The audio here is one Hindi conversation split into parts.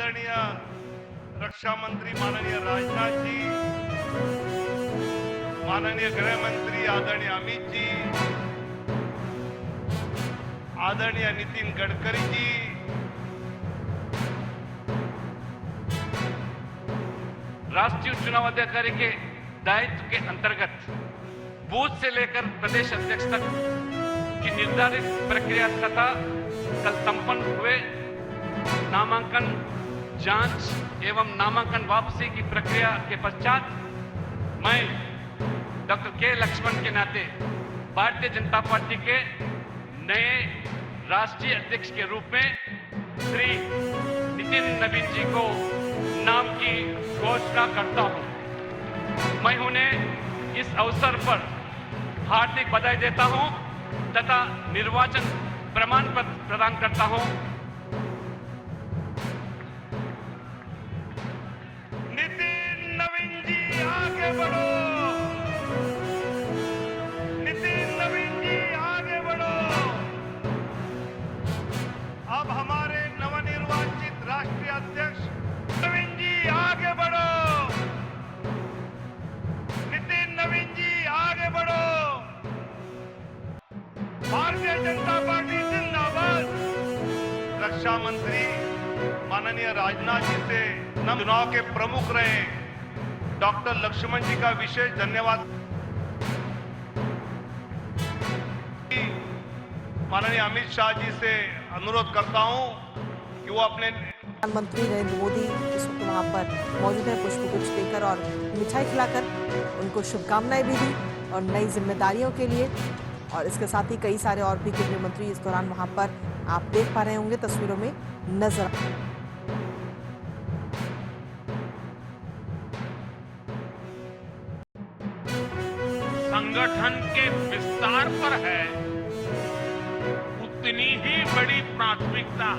आदरणीय रक्षा मंत्री माननीय राजनाथ जी, माननीय गृह मंत्री आदरणीय अमित जी, आदरणीय नितिन गडकरी जी, राष्ट्रीय चुनाव अधिकारी के दायित्व के अंतर्गत बूथ से लेकर प्रदेश अध्यक्ष तक की निर्धारित प्रक्रिया तथा कल संपन्न हुए नामांकन जांच एवं नामांकन वापसी की प्रक्रिया के पश्चात मैं डॉक्टर के लक्ष्मण के नाते भारतीय जनता पार्टी के नए राष्ट्रीय अध्यक्ष के रूप में श्री नितिन नवीन जी को नाम की घोषणा करता हूं। मैं उन्हें इस अवसर पर हार्दिक बधाई देता हूं तथा निर्वाचन प्रमाण पत्र प्रदान करता हूं। नितिन नवीन जी आगे बढ़ो, नितिन नवीन जी आगे बढ़ो। अब हमारे नवनिर्वाचित राष्ट्रीय अध्यक्ष नवीन जी आगे बढ़ो, नितिन नवीन जी आगे बढ़ो। भारतीय जनता पार्टी जिंदाबाद। रक्षा मंत्री माननीय राजनाथ जी से चुनाव के प्रमुख रहे डॉक्टर लक्ष्मण जी का विशेष धन्यवाद। माननीय अमित शाह जी से अनुरोध करता हूं कि वो अपने प्रधानमंत्री नरेंद्र मोदी इस वक्त वहां पर मौजूद है, पुष्पगुच्छ देकर और मिठाई खिलाकर उनको शुभकामनाएं भी दी और नई जिम्मेदारियों के लिए। और इसके साथ ही कई सारे और भी केंद्रीय मंत्री इस दौरान वहां पर आप देख पा रहे होंगे तस्वीरों में नजर। संगठन के विस्तार पर है उतनी ही बड़ी प्राथमिकता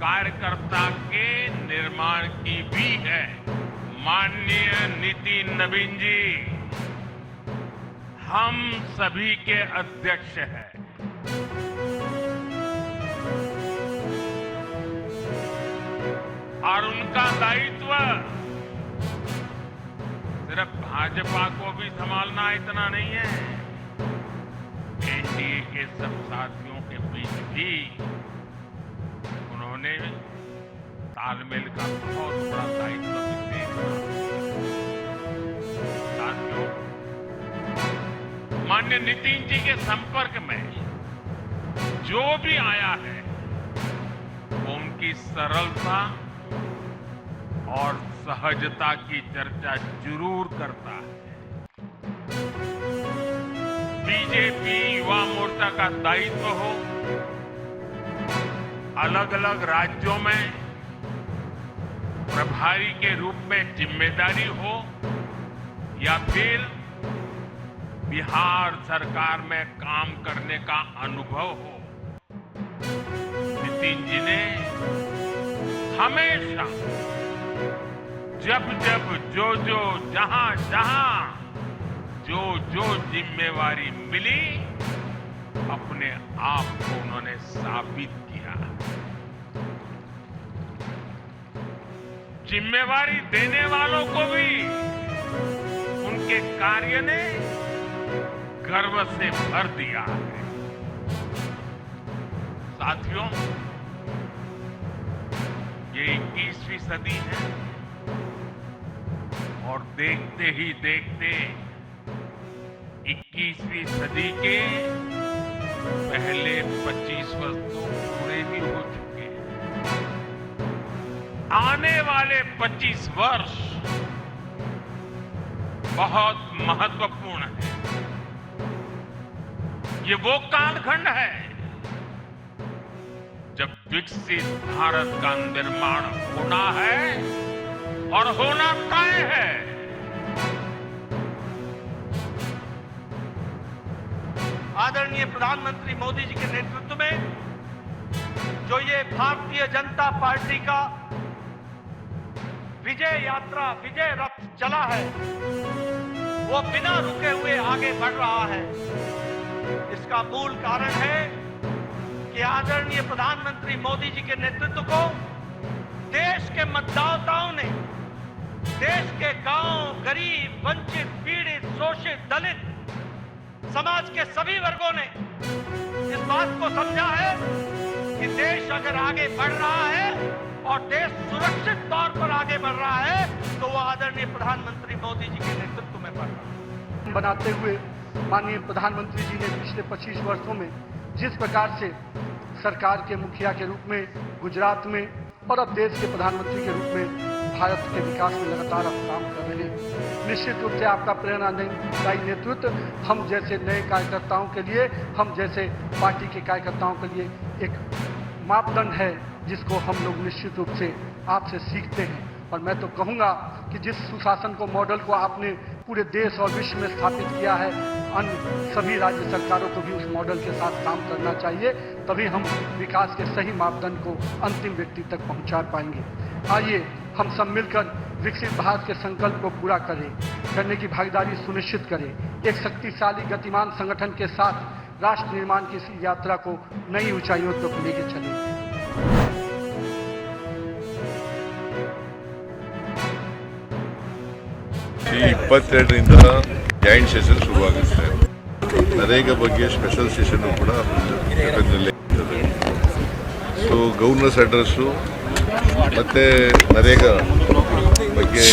कार्यकर्ता के निर्माण की भी है। माननीय नितिन नवीन जी हम सभी के अध्यक्ष हैं। और उनका दायित्व सिर्फ भाजपा को भी संभालना इतना नहीं है, एनडीए के सब साथियों के बीच भी उन्होंने तालमेल का बहुत बड़ा दायित्व भी देखा। साथियों, माननीय नितिन जी के संपर्क में जो भी आया है वो उनकी सरलता और सहजता की चर्चा जरूर करता है। बीजेपी युवा मोर्चा का दायित्व हो, अलग अलग राज्यों में प्रभारी के रूप में जिम्मेदारी हो या फिर बिहार सरकार में काम करने का अनुभव हो, नितिन जी ने हमेशा जब जब जो जहां जो जिम्मेवारी मिली अपने आप को उन्होंने साबित किया। जिम्मेवारी देने वालों को भी उनके कार्य ने गर्व से भर दिया है। साथियों, ये 21वीं सदी है और देखते ही देखते 21वीं सदी के पहले 25 वर्ष तो पूरे भी हो चुके हैं। आने वाले 25 वर्ष बहुत महत्वपूर्ण है। ये वो कालखंड है जब विकसित भारत का निर्माण होना है और होना तय है। आदरणीय प्रधानमंत्री मोदी जी के नेतृत्व में जो ये भारतीय जनता पार्टी का विजय यात्रा, विजय रथ चला है, वो बिना रुके हुए आगे बढ़ रहा है। इसका मूल कारण है कि आदरणीय प्रधानमंत्री मोदी जी के नेतृत्व को देश के मतदाताओं ने, देश के गांव, गरीब, वंचित, पीड़ित, शोषित, दलित समाज के सभी वर्गों ने इस बात को समझा है कि देश अगर आगे बढ़ रहा है और देश सुरक्षित तौर पर आगे बढ़ रहा है तो वो आदरणीय प्रधानमंत्री मोदी जी के नेतृत्व में बढ़ रहा है। बनाते हुए माननीय प्रधानमंत्री जी ने पिछले 25 वर्षों में जिस प्रकार से सरकार के मुखिया के रूप में गुजरात में और अब देश के प्रधानमंत्री के रूप में भारत के विकास में लगातार आप काम कर रहे हैं, निश्चित रूप से आपका प्रेरणादायी नेतृत्व हम जैसे नए कार्यकर्ताओं के लिए, हम जैसे पार्टी के कार्यकर्ताओं के लिए एक मापदंड है जिसको हम लोग निश्चित रूप से आपसे सीखते हैं। और मैं तो कहूँगा कि जिस सुशासन को मॉडल को आपने पूरे देश और विश्व में स्थापित किया है, अन्य सभी राज्य सरकारों को भी उस मॉडल के साथ काम करना चाहिए, तभी हम विकास के सही मापदंड को अंतिम व्यक्ति तक पहुंचा पाएंगे। आइए हम सब मिलकर विकसित भारत के संकल्प को पूरा करने की भागीदारी सुनिश्चित करें। एक शक्तिशाली गतिमान संगठन के साथ राष्ट्र निर्माण की इस यात्रा को नई ऊंचाइयों तक लेके चलें। ಈ 22ರಿಂದ ಜಾಯಿಂಟ್ ಸೆಷನ್ ಶುರುವಾಗುತ್ತೆ. ನರೇಗಾ ಬಗ್ಗೆ ಸ್ಪೆಷಲ್ ಸೆಷನ್ ಕೂಡ ಜಗತ್ತಿನಲ್ಲೇ ಇರ್ತದೆ. ಸೊ ಗವರ್ನರ್ಸ್ ಅಡ್ರೆಸ್ಸು ಮತ್ತು ನರೇಗಾ ಬಗ್ಗೆ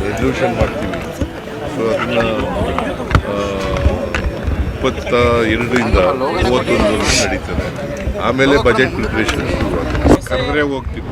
ರೆಸಲ್ಯೂಷನ್ ಮಾಡ್ತೀವಿ. ಸೊ ಅದನ್ನು 22ರಿಂದ 31 ನಡೀತದೆ. ಆಮೇಲೆ ಬಜೆಟ್ ಪ್ರಿಪ್ರೇಷನ್ ಶುರುವಾಗುತ್ತೆ. ಕರೆದ್ರೆ ಹೋಗ್ತೀವಿ.